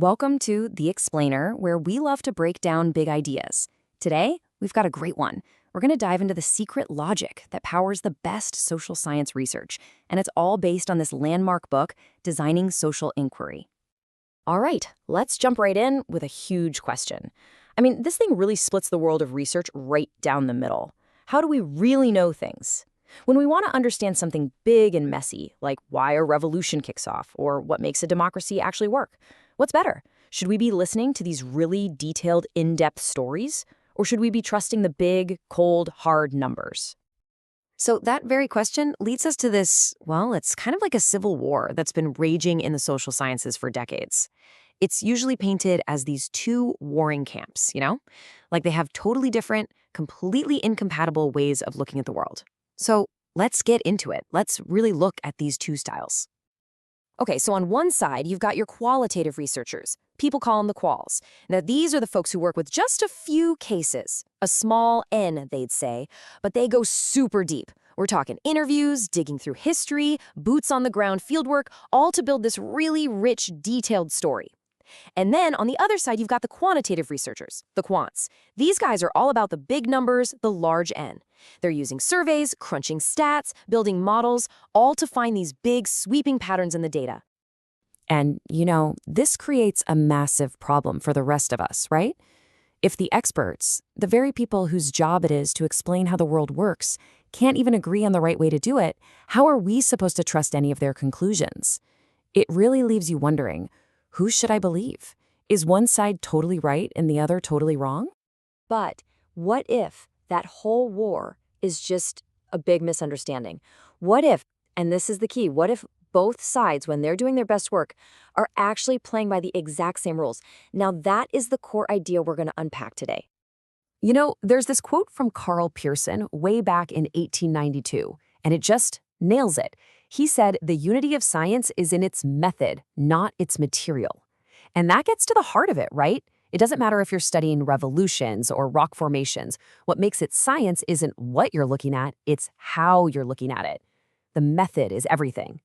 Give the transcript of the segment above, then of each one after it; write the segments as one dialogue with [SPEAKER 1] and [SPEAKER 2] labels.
[SPEAKER 1] Welcome to The Explainer, where we love to break down big ideas. Today, we've got a great one. We're going to dive into the secret logic that powers the best social science research, and it's all based on this landmark book, Designing Social Inquiry. All right, let's jump right in with a huge question. This thing really splits the world of research right down the middle. How do we really know things? When we want to understand something big and messy, like why a revolution kicks off or what makes a democracy actually work, what's better? Should we be listening to these really detailed, in-depth stories? Or should we be trusting the big, cold, hard numbers? So that very question leads us to this, well, it's kind of like a civil war that's been raging in the social sciences for decades. It's usually painted as these two warring camps, Like they have totally different, completely incompatible ways of looking at the world. So let's get into it. Let's really look at these two styles. Okay, so on one side, you've got your qualitative researchers. People call them the quals. Now, these are the folks who work with just a few cases. A small N, they'd say, but they go super deep. We're talking interviews, digging through history, boots on the ground fieldwork, all to build this really rich, detailed story. And then on the other side, you've got the quantitative researchers, the quants. These guys are all about the big numbers, the large N. They're using surveys, crunching stats, building models, all to find these big, sweeping patterns in the data. And, this creates a massive problem for the rest of us, right? If the experts, the very people whose job it is to explain how the world works, can't even agree on the right way to do it, how are we supposed to trust any of their conclusions? It really leaves you wondering, who should I believe? Is one side totally right and the other totally wrong? But what if that whole war is just a big misunderstanding? What if, and this is the key, what if both sides, when they're doing their best work, are actually playing by the exact same rules? Now that is the core idea we're going to unpack today. There's this quote from Karl Pearson way back in 1892, and it just nails it. He said, "The unity of science is in its method, not its material." And that gets to the heart of it, right? It doesn't matter if you're studying revolutions or rock formations. What makes it science isn't what you're looking at, it's how you're looking at it. The method is everything.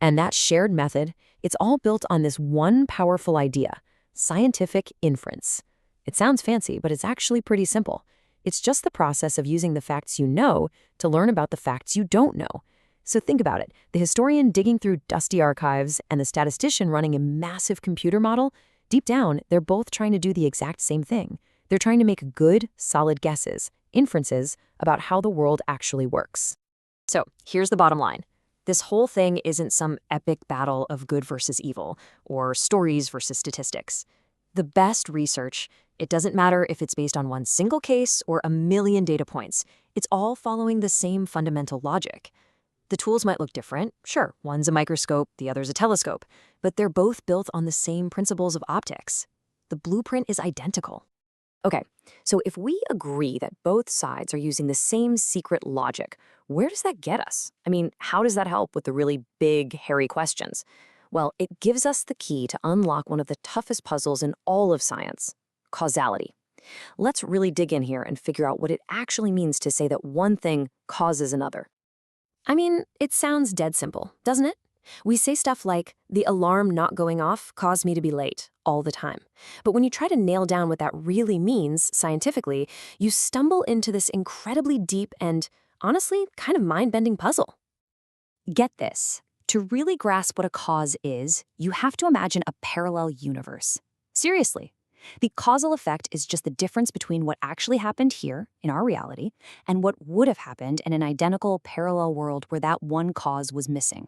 [SPEAKER 1] And that shared method, it's all built on this one powerful idea, scientific inference. It sounds fancy, but it's actually pretty simple. It's just the process of using the facts you know to learn about the facts you don't know. So think about it. The historian digging through dusty archives and the statistician running a massive computer model, deep down, they're both trying to do the exact same thing. They're trying to make good, solid guesses, inferences about how the world actually works. So here's the bottom line. This whole thing isn't some epic battle of good versus evil or stories versus statistics. The best research, it doesn't matter if it's based on one single case or a million data points. It's all following the same fundamental logic. The tools might look different. Sure, one's a microscope, the other's a telescope, but they're both built on the same principles of optics. The blueprint is identical. Okay, so if we agree that both sides are using the same secret logic, where does that get us? How does that help with the really big, hairy questions? Well, it gives us the key to unlock one of the toughest puzzles in all of science, causality. Let's really dig in here and figure out what it actually means to say that one thing causes another. It sounds dead simple, doesn't it? We say stuff like, the alarm not going off caused me to be late, all the time. But when you try to nail down what that really means scientifically, you stumble into this incredibly deep and, honestly, kind of mind-bending puzzle. Get this. To really grasp what a cause is, you have to imagine a parallel universe. Seriously. The causal effect is just the difference between what actually happened here, in our reality, and what would have happened in an identical parallel world where that one cause was missing.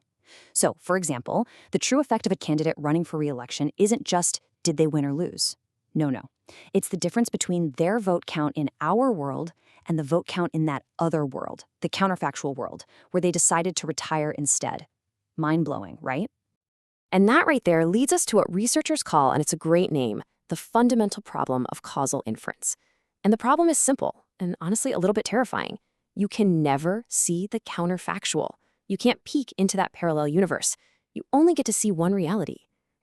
[SPEAKER 1] So, for example, the true effect of a candidate running for re-election isn't just, did they win or lose? No. It's the difference between their vote count in our world and the vote count in that other world, the counterfactual world, where they decided to retire instead. Mind-blowing, right? And that right there leads us to what researchers call, and it's a great name, the fundamental problem of causal inference. And the problem is simple, and honestly a little bit terrifying. You can never see the counterfactual. You can't peek into that parallel universe. You only get to see one reality.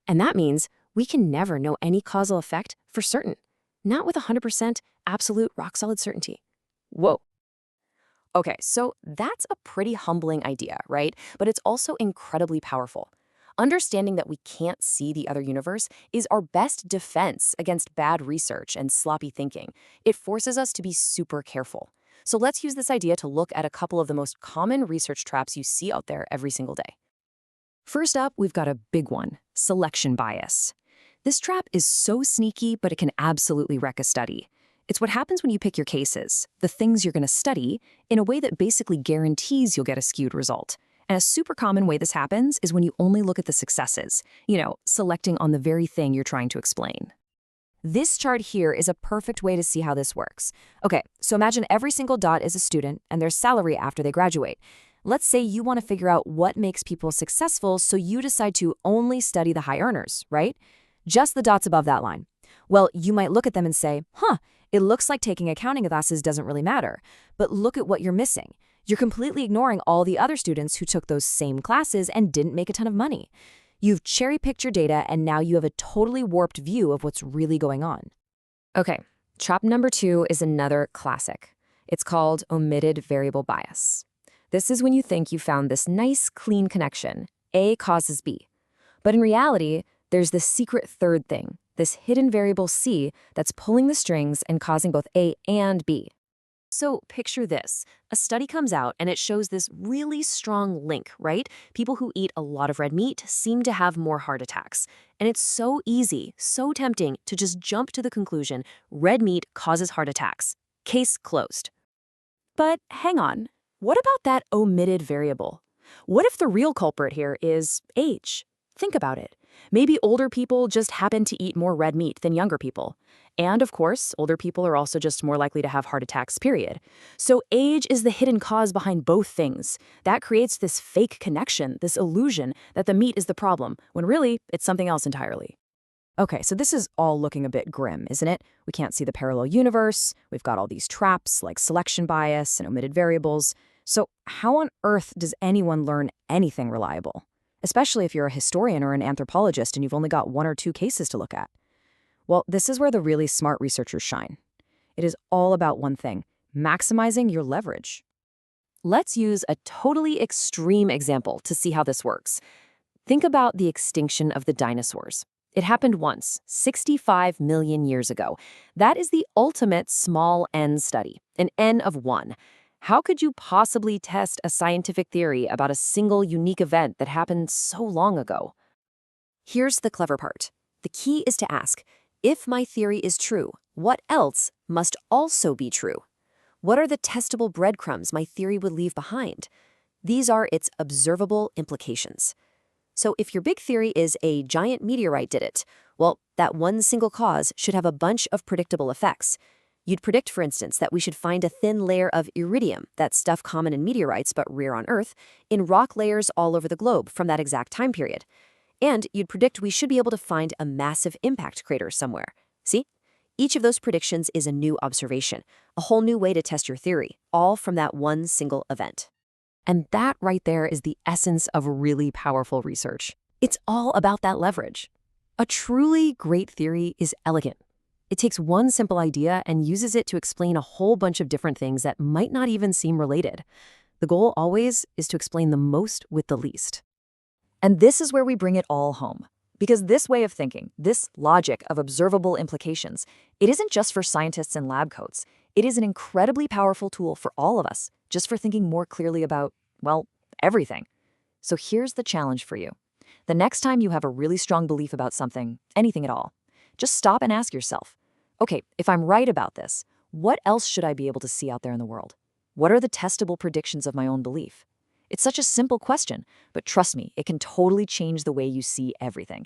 [SPEAKER 1] And that means we can never know any causal effect for certain. Not with 100% absolute rock-solid certainty. Whoa. Okay, so that's a pretty humbling idea, right? But it's also incredibly powerful. Understanding that we can't see the other universe is our best defense against bad research and sloppy thinking. It forces us to be super careful. So let's use this idea to look at a couple of the most common research traps you see out there every single day. First up, we've got a big one: selection bias. This trap is so sneaky, but it can absolutely wreck a study. It's what happens when you pick your cases, the things you're going to study, in a way that basically guarantees you'll get a skewed result. And a super common way this happens is when you only look at the successes, selecting on the very thing you're trying to explain. This chart here is a perfect way to see how this works. Okay, so imagine every single dot is a student and their salary after they graduate. Let's say you want to figure out what makes people successful, so you decide to only study the high earners, right? Just the dots above that line. Well, you might look at them and say, it looks like taking accounting classes doesn't really matter. But look at what you're missing. You're completely ignoring all the other students who took those same classes and didn't make a ton of money. You've cherry-picked your data, and now you have a totally warped view of what's really going on. Okay, trap number 2 is another classic. It's called omitted variable bias. This is when you think you found this nice, clean connection. A causes B. But in reality, there's this secret third thing, this hidden variable C that's pulling the strings and causing both A and B. So picture this. A study comes out and it shows this really strong link, right? People who eat a lot of red meat seem to have more heart attacks. And it's so easy, so tempting to just jump to the conclusion red meat causes heart attacks. Case closed. But hang on. What about that omitted variable? What if the real culprit here is age? Think about it. Maybe older people just happen to eat more red meat than younger people. And of course, older people are also just more likely to have heart attacks, period. So age is the hidden cause behind both things. That creates this fake connection, this illusion that the meat is the problem, when really, it's something else entirely. Okay, so this is all looking a bit grim, isn't it? We can't see the parallel universe. We've got all these traps like selection bias and omitted variables. So how on earth does anyone learn anything reliable? Especially if you're a historian or an anthropologist and you've only got 1 or 2 cases to look at. Well, this is where the really smart researchers shine. It is all about one thing: maximizing your leverage. Let's use a totally extreme example to see how this works. Think about the extinction of the dinosaurs. It happened once, 65 million years ago. That is the ultimate small n study, an n of 1. How could you possibly test a scientific theory about a single unique event that happened so long ago? Here's the clever part. The key is to ask, if my theory is true, what else must also be true? What are the testable breadcrumbs my theory would leave behind? These are its observable implications. So if your big theory is a giant meteorite did it, well, that one single cause should have a bunch of predictable effects. You'd predict, for instance, that we should find a thin layer of iridium, that stuff common in meteorites but rare on Earth, in rock layers all over the globe from that exact time period. And you'd predict we should be able to find a massive impact crater somewhere. See? Each of those predictions is a new observation, a whole new way to test your theory, all from that one single event. And that right there is the essence of really powerful research. It's all about that leverage. A truly great theory is elegant. It takes one simple idea and uses it to explain a whole bunch of different things that might not even seem related. The goal always is to explain the most with the least. And this is where we bring it all home. Because this way of thinking, this logic of observable implications, it isn't just for scientists and lab coats. It is an incredibly powerful tool for all of us, just for thinking more clearly about, well, everything. So here's the challenge for you. The next time you have a really strong belief about something, anything at all, just stop and ask yourself, okay, if I'm right about this, what else should I be able to see out there in the world? What are the testable predictions of my own belief? It's such a simple question, but trust me, it can totally change the way you see everything.